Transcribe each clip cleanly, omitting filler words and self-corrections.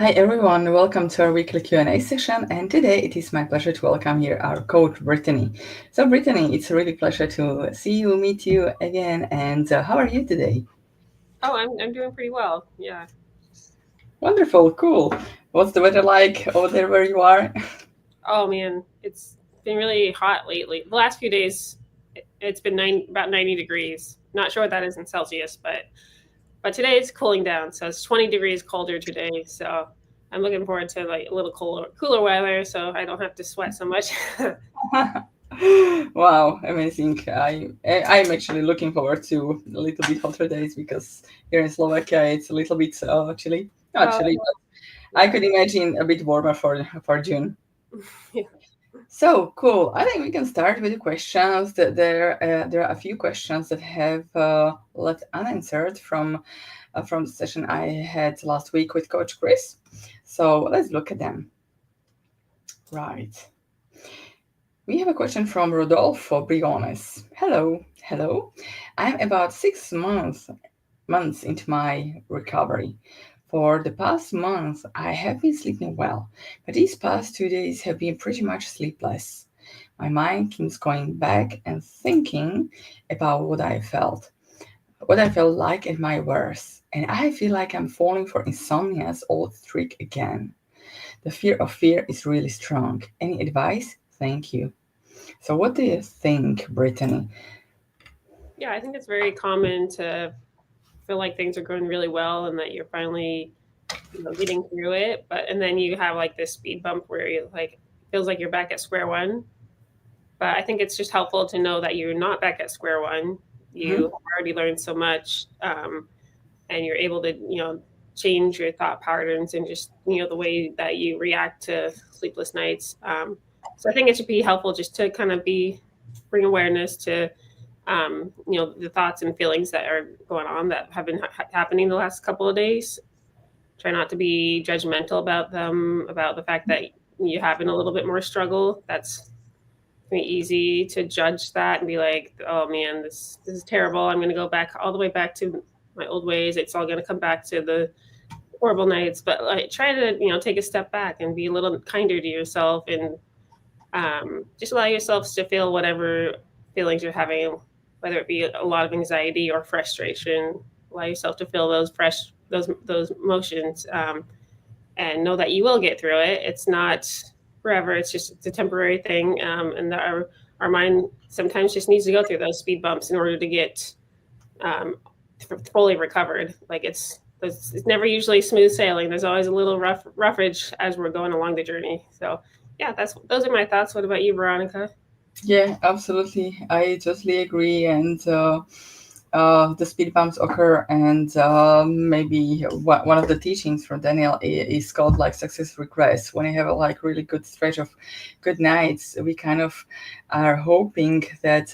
Hi everyone, welcome to our weekly Q&A session, and today it is my pleasure to welcome here our coach Brittany. So Brittany, it's a really pleasure to see you, meet you again, and how are you today? Oh, I'm doing pretty well. Yeah. Wonderful, cool. What's the weather like over there where you are? Oh man, it's been really hot lately. The last few days, it's been about 90 degrees. Not sure what that is in Celsius, but today it's cooling down. So it's 20 degrees colder today. So I'm looking forward to like a little cooler weather, so I don't have to sweat so much. Wow, amazing. I'm actually looking forward to a little bit hotter days because here in Slovakia it's a little bit chilly. Not Oh, chilly, but I yeah. could imagine a bit warmer for June. Yeah. So cool. I think we can start with the questions. There are a few questions that have left unanswered from the session I had last week with Coach Chris. So let's look at them. Right. We have a question from Rodolfo Briones. Hello. I'm about 6 months into my recovery. For the past month, I have been sleeping well, but these past 2 days have been pretty much sleepless. My mind keeps going back and thinking about what I felt like at my worst, and I feel like I'm falling for insomnia's old trick again. The fear of fear is really strong. Any advice? Thank you. So, what do you think, Brittany? Yeah, I think it's very common to feel like things are going really well and that you're finally, getting through it. But and then you have like this speed bump where you like feels like you're back at square one. But I think it's just helpful to know that you're not back at square one. You Mhm. have already learned so much, and you're able to, change your thought patterns and just, the way that you react to sleepless nights. So I think it should be helpful just to kind of bring awareness to, the thoughts and feelings that are going on that have been happening the last couple of days. Try not to be judgmental about them, about the fact that you're having a little bit more struggle. That's easy to judge that and be like, oh man, this is terrible. I'm going to go back all the way back to my old ways. It's all going to come back to the horrible nights. But like, try to take a step back and be a little kinder to yourself, and just allow yourselves to feel whatever feelings you're having, whether it be a lot of anxiety or frustration. Allow yourself to feel those emotions, and know that you will get through it. It's not forever. It's a temporary thing, and our mind sometimes just needs to go through those speed bumps in order to get um, fully recovered. Like it's never usually smooth sailing. There's always a little roughage as we're going along the journey. So yeah, that's those are my thoughts. What about you, Veronica? Yeah, absolutely. I totally agree. And the speed bumps occur, and maybe one of the teachings from Daniel is called like success regress. When you have a like really good stretch of good nights, we kind of are hoping that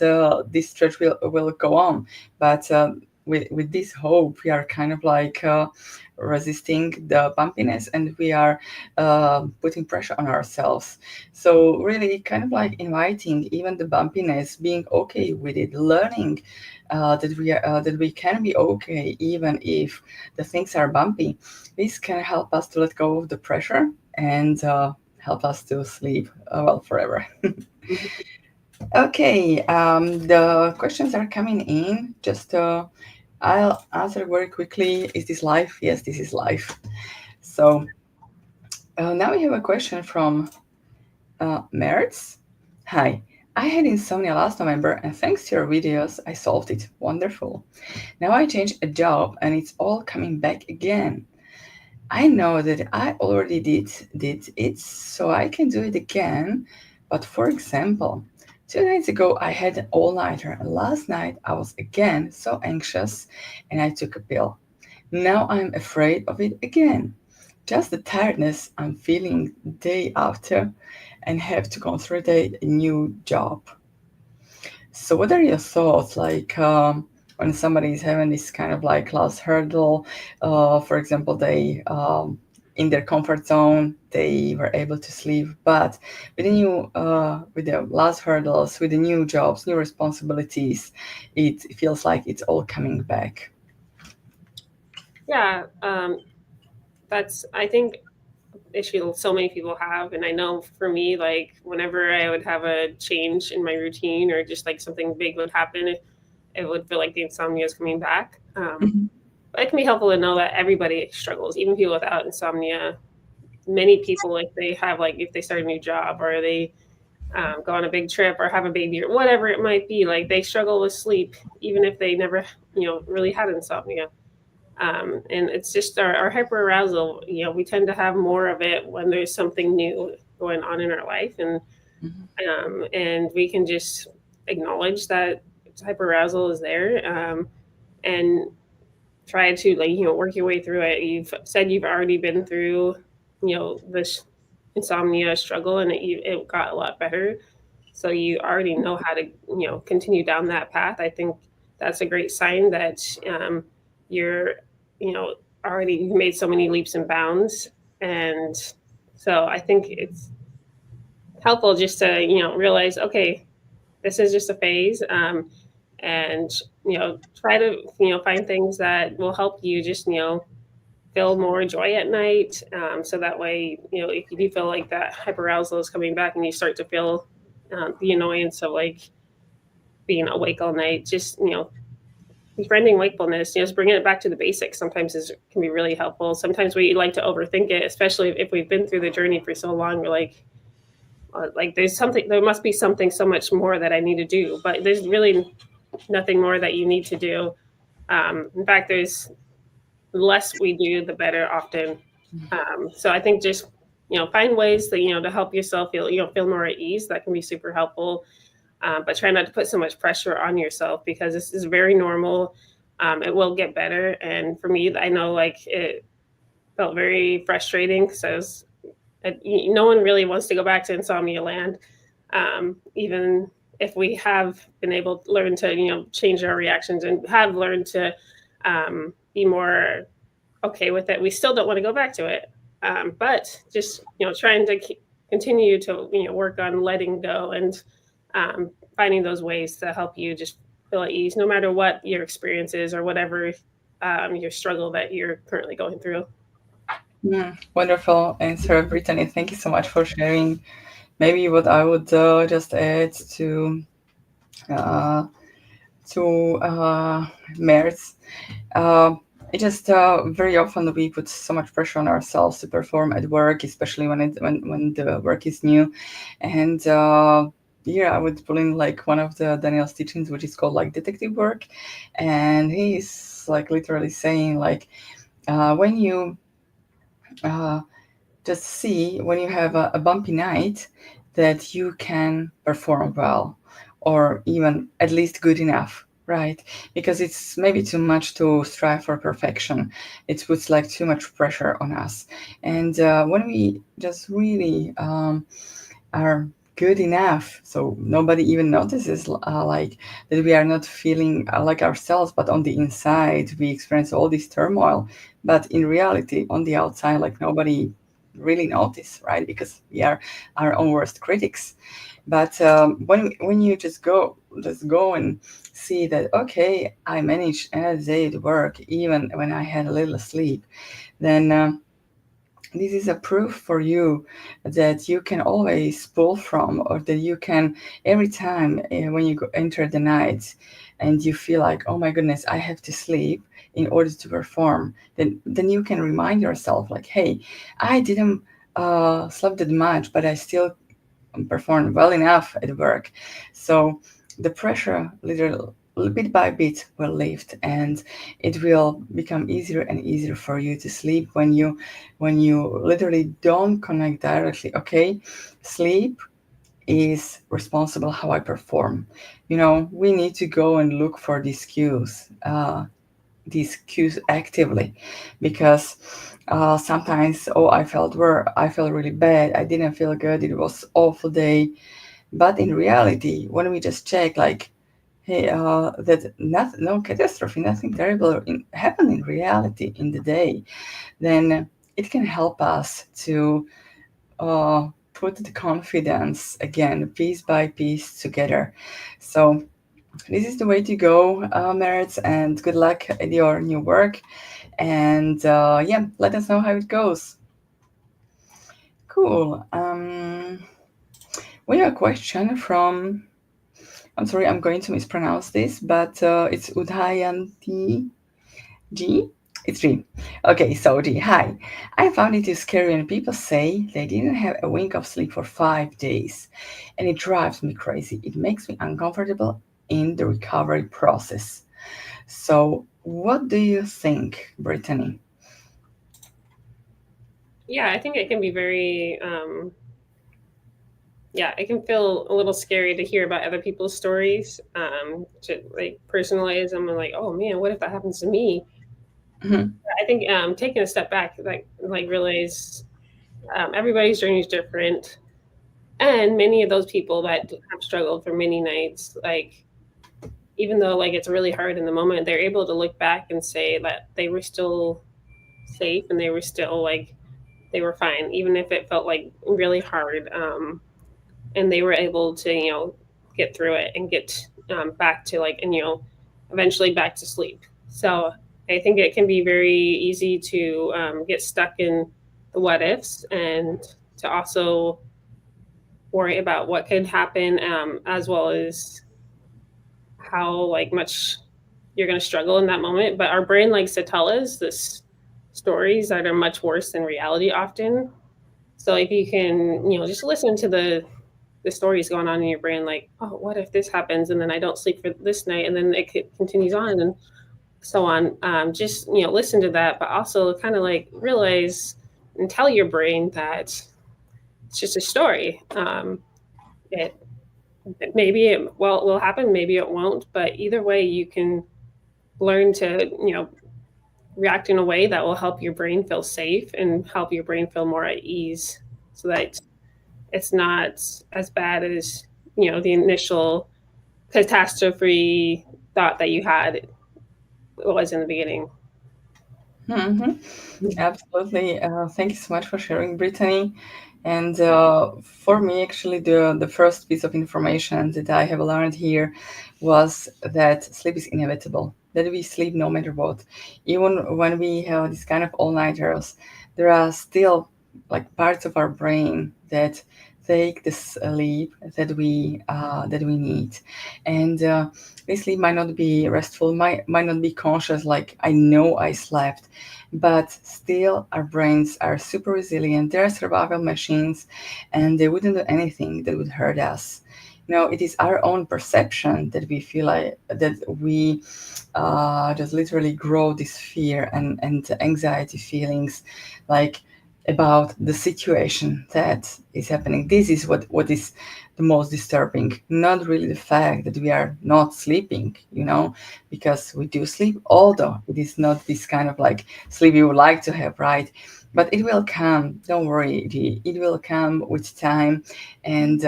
this stretch will go on, but with this hope, we are kind of like resisting the bumpiness, and we are putting pressure on ourselves. So really, kind of like inviting even the bumpiness, being okay with it, learning that we can be okay even if the things are bumpy. This can help us to let go of the pressure and help us to sleep well forever. Mhm. Okay, the questions are coming in. Just I'll answer very quickly. Is this live? Yes, this is live. So now we have a question from Mertz. Hi, I had insomnia last November, and thanks to your videos, I solved it. Wonderful. Now I changed a job, and it's all coming back again. I know that I already did it, so I can do it again. But for example, 2 nights ago I had an all-nighter, and last night I was again so anxious, and I took a pill. Now I'm afraid of it again. Just the tiredness I'm feeling day after, and have to consolidate a new job. So, what are your thoughts like when somebody is having this kind of like last hurdle? For example, they in their comfort zone, they were able to sleep, but with the last hurdles, with the new jobs, new responsibilities, it feels like it's all coming back. Yeah, that's I think. issue so many people have. And I know for me, like whenever I would have a change in my routine or just like something big would happen, it would feel like the insomnia is coming back. Mhm. But it can be helpful to know that everybody struggles, even people without insomnia. Many people, if they have like if they start a new job or they go on a big trip or have a baby or whatever it might be, like they struggle with sleep, even if they never really had insomnia. And it's just our hyperarousal. We tend to have more of it when there's something new going on in our life, Mhm. and we can just acknowledge that hyperarousal is there, and try to like work your way through it. You've said you've already been through this insomnia struggle, and it got a lot better. So you already know how to continue down that path. I think that's a great sign that you're you know already you've made so many leaps and bounds. And so I think it's helpful just to realize, okay, this is just a phase. And try to find things that will help you just feel more joy at night. So that way, if you do feel like that hyperarousal is coming back and you start to feel the annoyance of like being awake all night, just befriending wakefulness, just bringing it back to the basics sometimes can be really helpful. Sometimes we like to overthink it, especially if we've been through the journey for so long. We're like there must be something so much more that I need to do, but there's really nothing more that you need to do. In fact, there's the less we do, the better often. So I think just find ways that to help yourself feel more at ease. That can be super helpful. But try not to put so much pressure on yourself, because this is very normal. It will get better. And for me, I know like it felt very frustrating because no one really wants to go back to insomnia land. Even if we have been able to learn to change our reactions and have learned to be more okay with it, we still don't want to go back to it. But just trying to continue to work on letting go and finding those ways to help you just feel at ease, no matter what your experience is or whatever your struggle that you're currently going through. Wonderful answer, Brittany. Thank you so much for sharing. Maybe what I would just add uh, to Mert's, uh, it just very often we put so much pressure on ourselves to perform at work, especially when the work is new. And yeah, I would pull in like one of the Daniel's teachings, which is called like detective work, and he's like literally saying like when you uh, just see when you have a bumpy night that you can perform well or even at least good enough, right? Because it's maybe too much to strive for perfection. It puts like too much pressure on us. And when we just really are good enough, so nobody even notices like that we are not feeling like ourselves, but on the inside we experience all this turmoil. But in reality, on the outside, like nobody really notice, right? Because we are our own worst critics. But when you just go and see that, okay, I managed a day at work even when I had a little sleep, then this is a proof for you that you can always pull from, or that you can every time when you enter the night and you feel like, oh my goodness, I have to sleep in order to perform, then you can remind yourself like, hey, I didn't sleep that much, but I still performed well enough at work. So the pressure literally bit by bit will lift, and it will become easier and easier for you to sleep when you literally don't connect directly. Okay, sleep is responsible how I perform. We need to go and look for these cues actively, because sometimes, oh, I felt really bad, I didn't feel good, it was awful day. But in reality, when we just check like, hey, that no catastrophe, nothing terrible happened in reality in the day, then it can help us to uh, put the confidence again piece by piece together. So this is the way to go, Merits, and good luck at your new work. And yeah, let us know how it goes. Cool. We have a question from. I'm sorry, I'm going to mispronounce this, but it's Udhayanti G. It's G. Okay, so G. Hi. I found it too scary when people say they didn't have a wink of sleep for 5 days, and it drives me crazy. It makes me uncomfortable in the recovery process. So, what do you think, Brittany? Yeah, I think it can be very yeah, it can feel a little scary to hear about other people's stories. To like personalize them and like, oh man, what if that happens to me? Mhm. I think taking a step back, like realize everybody's journey is different, and many of those people that have struggled for many nights, like even though like it's really hard in the moment, they're able to look back and say that they were still safe and they were still like they were fine, even if it felt like really hard. And they were able to get through it and get back to like and eventually back to sleep. So I think it can be very easy to get stuck in the what ifs and to also worry about what could happen, as well as how like much you're going to struggle in that moment. But our brain likes to tell us this stories that are much worse than reality often. So if you can just listen to the stories going on in your brain, like, oh, what if this happens and then I don't sleep for this night, and then continues on and so on. Just listen to that, but also kind of like realize and tell your brain that it's just a story. It maybe it will happen, maybe it won't, but either way, you can learn to react in a way that will help your brain feel safe and help your brain feel more at ease, so that it's not as bad as the initial catastrophe thought that you had was in the beginning. Hmm. Absolutely. Thank you so much for sharing, Brittany. And for me, actually, the first piece of information that I have learned here was that sleep is inevitable, that we sleep no matter what. Even when we have this kind of all-nighters, there are still like parts of our brain that take the sleep that we need. And this sleep might not be restful, might not be conscious, like I know I slept, but still our brains are super resilient. They're survival machines, and they wouldn't do anything that would hurt us. It is our own perception that we feel like that we just literally grow this fear and anxiety feelings, like about the situation that is happening. This is what is the most disturbing, not really the fact that we are not sleeping, because we do sleep, although it is not this kind of like sleep you would like to have, right? But it will come, don't worry, it will come with time. And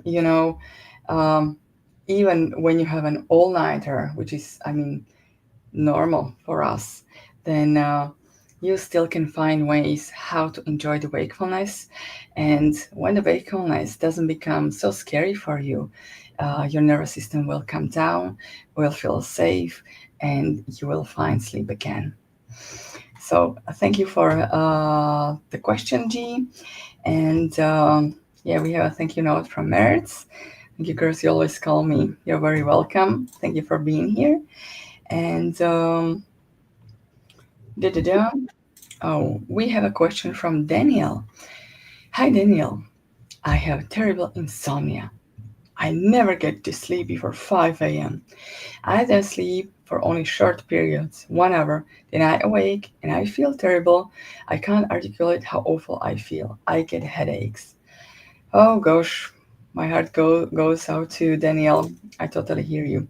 you know um, even when you have an all-nighter, which is, I mean, normal for us, then you still can find ways how to enjoy the wakefulness. And when the wakefulness doesn't become so scary for you, your nervous system will calm down, will feel safe, and you will find sleep again. So thank you for the question, G. And yeah, we have a thank you note from Mertz. Thank you, girls. You always call me. You're very welcome. Thank you for being here. And da-da-da. Oh, we have a question from Daniel. Hi, Daniel. I have terrible insomnia. I never get to sleep before 5 a.m. I then sleep for only short periods, 1 hour, then I awake and I feel terrible. I can't articulate how awful I feel. I get headaches. Oh gosh, my heart goes out to Danielle. I totally hear you.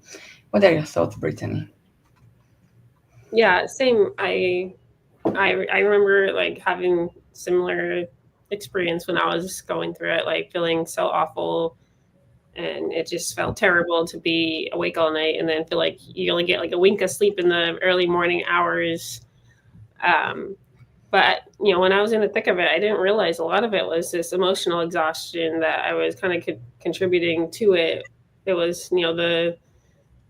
What are your thoughts, Brittany? Yeah, same. I remember like having similar experience when I was going through it, like feeling so awful, and it just felt terrible to be awake all night and then feel like you only get like a wink of sleep in the early morning hours. Um, but when I was in the thick of it, I didn't realize a lot of it was this emotional exhaustion that I was kind of contributing to it. It was the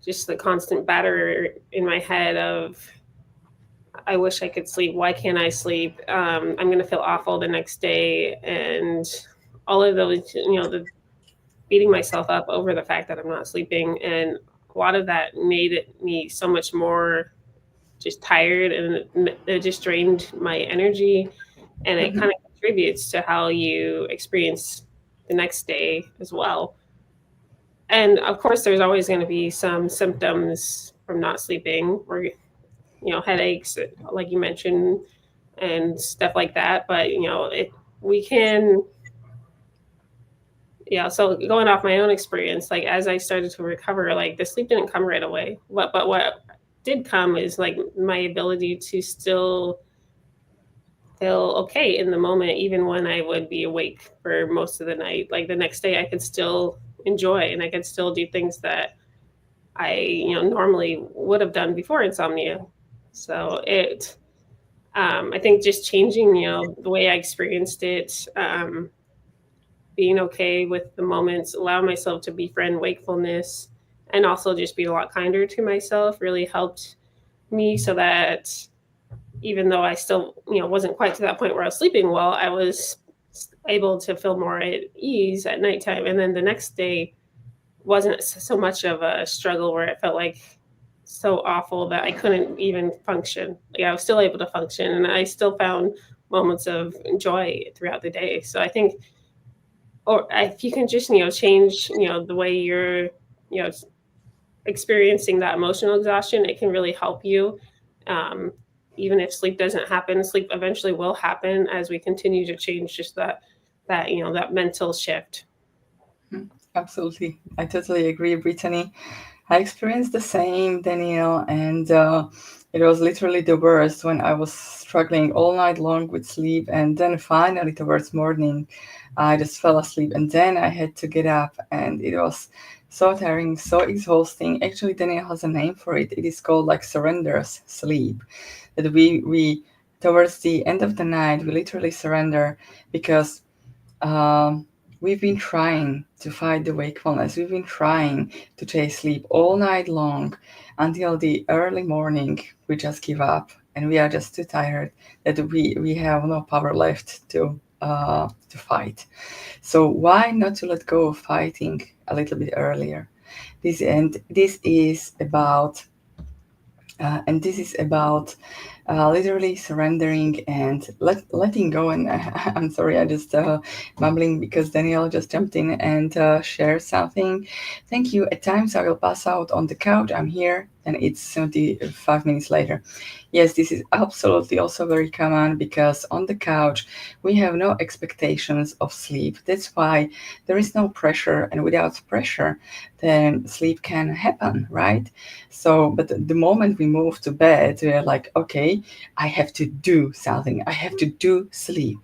just the constant batter in my head of I wish I could sleep. Why can't I sleep? I'm going to feel awful the next day. And all of those, the beating myself up over the fact that I'm not sleeping. And a lot of that made me so much more just tired, and it just drained my energy. And it Mhm. kind of contributes to how you experience the next day as well. And of course, there's always going to be some symptoms from not sleeping, or headaches, like you mentioned, and stuff like that. But we can, yeah. So going off my own experience, like as I started to recover, like the sleep didn't come right away. What did come is like my ability to still feel okay in the moment, even when I would be awake for most of the night. Like the next day, I could still enjoy, and I could still do things that I normally would have done before insomnia. So I think just changing the way I experienced it, being okay with the moments, allow myself to befriend wakefulness, and also just be a lot kinder to myself really helped me, so that even though I still wasn't quite to that point where I was sleeping well, I was able to feel more at ease at nighttime, and then the next day wasn't so much of a struggle where it felt like so awful that I couldn't even function. Like I was still able to function, and I still found moments of joy throughout the day. So I think, or if you can just change the way you're you know experiencing that emotional exhaustion, it can really help you. Um, Even if sleep doesn't happen, sleep eventually will happen as we continue to change just that mental shift. Mm, absolutely. I totally agree, Brittany. I experienced the same, Danielle, and it was literally the worst when I was struggling all night long with sleep, and then finally towards morning, I just fell asleep, and then I had to get up, and it was so tiring, so exhausting. Actually, Danielle has a name for it. It is called like surrenders sleep. That we towards the end of the night we literally surrender because um, we've been trying to fight the wakefulness. We've been trying to chase sleep all night long until the early morning. We just give up and we are just too tired that we have no power left to fight. So why not to let go of fighting a little bit earlier? This is about literally surrendering and letting go. And I'm sorry, I just mumbling because Danielle just jumped in and shared something. Thank you. At times I will pass out on the couch. I'm here, and it's 75 minutes later. Yes, this is absolutely also very common because on the couch we have no expectations of sleep. That's why there is no pressure, and without pressure, then sleep can happen, right? So, but the moment we move to bed, we're like, okay, I have to do something. I have to do sleep.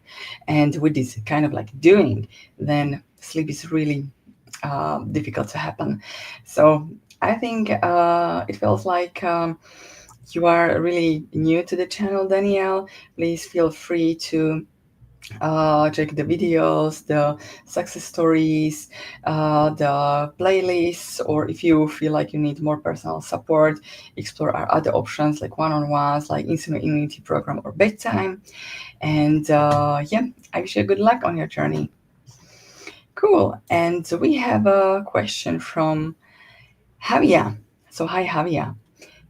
And with this kind of like doing, then sleep is really difficult to happen. So I think it feels like you are really new to the channel, Danielle. Please feel free to check the videos, the success stories, the playlists, or if you feel like you need more personal support, explore our other options like one-on-ones, like Insomnia Immunity Program or BedTyme. And yeah, I wish you good luck on your journey. Cool. And we have a question from Javier. So hi, Javier.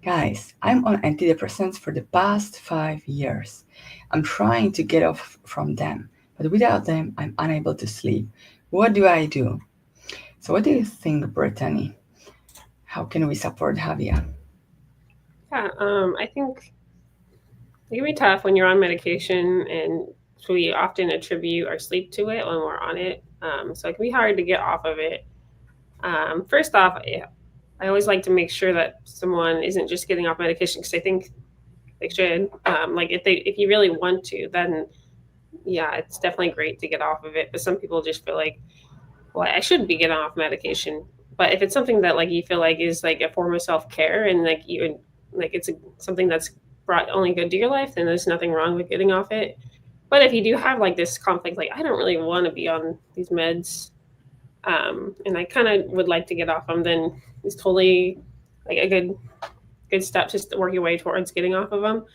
Guys, I'm on antidepressants for the past 5 years. I'm trying to get off from them, but without them, I'm unable to sleep. What do I do? So, what do you think, Brittany? How can we support Javier? Yeah, I think it can be tough when you're on medication, and we often attribute our sleep to it when we're on it. So it can be hard to get off of it. First off, I always like to make sure that someone isn't just getting off medication, because I think they should. Like if you really want to, then yeah, it's definitely great to get off of it. But some people just feel like, well, I should be getting off medication. But if it's something that like you feel like is like a form of self care, and like you like it's something that's brought only good to your life, then there's nothing wrong with getting off it. But if you do have like this conflict, like I don't really want to be on these meds, and I kind of would like to get off them, then it's totally like a good step to work your way towards getting off of them.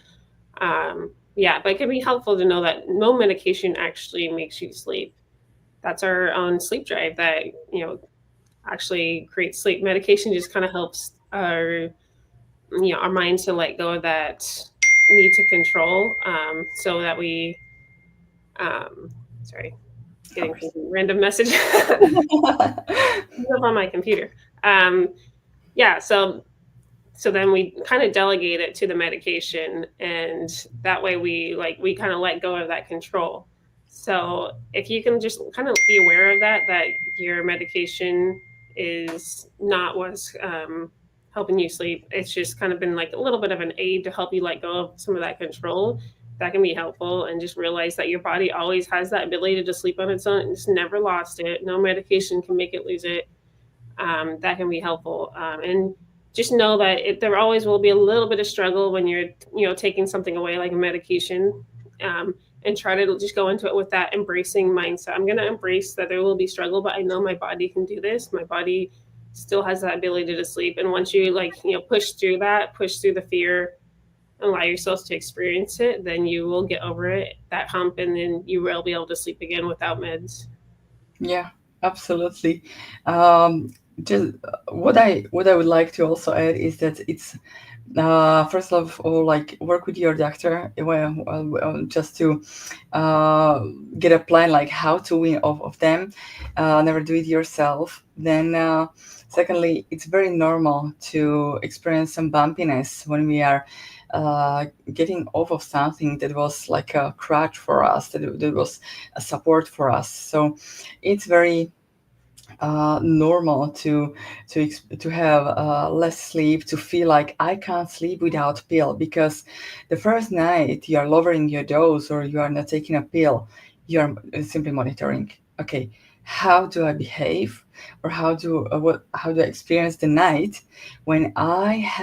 Yeah, but it can be helpful to know that no medication actually makes you sleep. That's our own sleep drive that, you know, actually creates sleep. Medication just kind of helps our, you know, our mind to let go of that need to control, so that we, um, sorry, getting some random message up on my computer. Um, yeah, so then we kind of delegate it to the medication, and that way we kind of let go of that control. So if you can just kind of be aware of that your medication is not what's helping you sleep, it's just kind of been like a little bit of an aid to help you let go of some of that control. That can be helpful, and just realize that your body always has that ability to sleep on its own. It's never lost it. No medication can make it lose it. That can be helpful. And just know that there always will be a little bit of struggle when you're, you know, taking something away like a medication. And try to just go into it with that embracing mindset. I'm going to embrace that there will be struggle, but I know my body can do this. My body still has that ability to sleep. And once you, like, you know, push through that, push through the fear, and allow yourself to experience it, then you will get over it, that hump, and then you will be able to sleep again without meds. Yeah, absolutely. Um, just what I would like to also add is that it's first of all, like, work with your doctor, just to uh, get a plan like how to win off of them. Never do it yourself. Then secondly, it's very normal to experience some bumpiness when we are getting off of something that was like a crutch for us, that was a support for us. So it's very normal to have less sleep, to feel like I can't sleep without pill, because the first night you are lowering your dose or you are not taking a pill, you are simply monitoring, okay, how do I behave, or how do I experience the night when I'm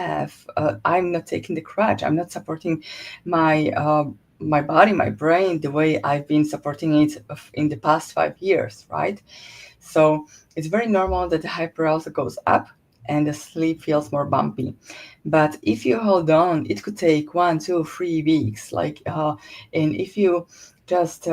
not taking the crutch, I'm not supporting my my body, my brain, the way I've been supporting it in the past 5 years, right? So it's very normal that the hyperarousal goes up and the sleep feels more bumpy. But if you hold on, it could take 1, 2, 3 weeks. And if you just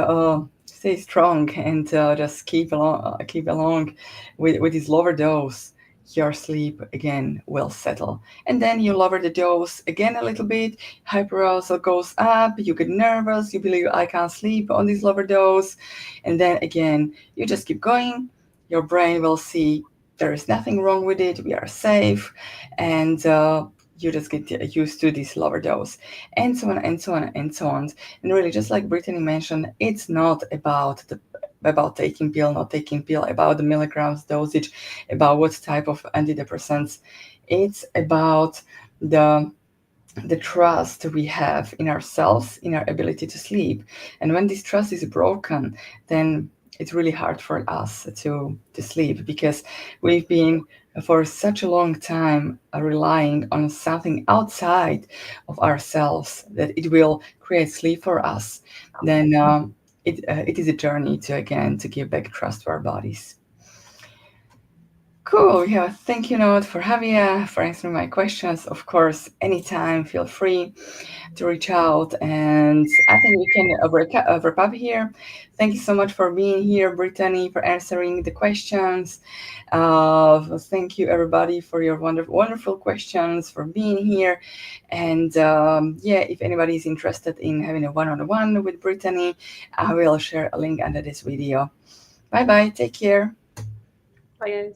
stay strong and just keep along with this lower dose, your sleep again will settle. And then you lower the dose again a little bit. Hyperarousal goes up. You get nervous. You believe I can't sleep on this lower dose, and then again you just keep going. Your brain will see there is nothing wrong with it, we are safe, and you just get used to this lower dose, and so on and so on and so on. And really, just like Brittany mentioned, it's not about taking pill, not taking pill, about the milligrams dosage, about what type of antidepressants. It's about the the trust we have in ourselves, in our ability to sleep. And when this trust is broken, then it's really hard for us to sleep, because we've been for such a long time relying on something outside of ourselves that it will create sleep for us. Then it is a journey to again to give back trust to our bodies. Cool. We have a thank you note for Javier for answering my questions. Of course, anytime, feel free to reach out. And I think we can wrap up here. Thank you so much for being here, Brittany, for answering the questions. Thank you, everybody, for your wonderful questions, for being here. And yeah, if anybody is interested in having a one-on-one with Brittany, I will share a link under this video. Bye bye. Take care. Bye, guys.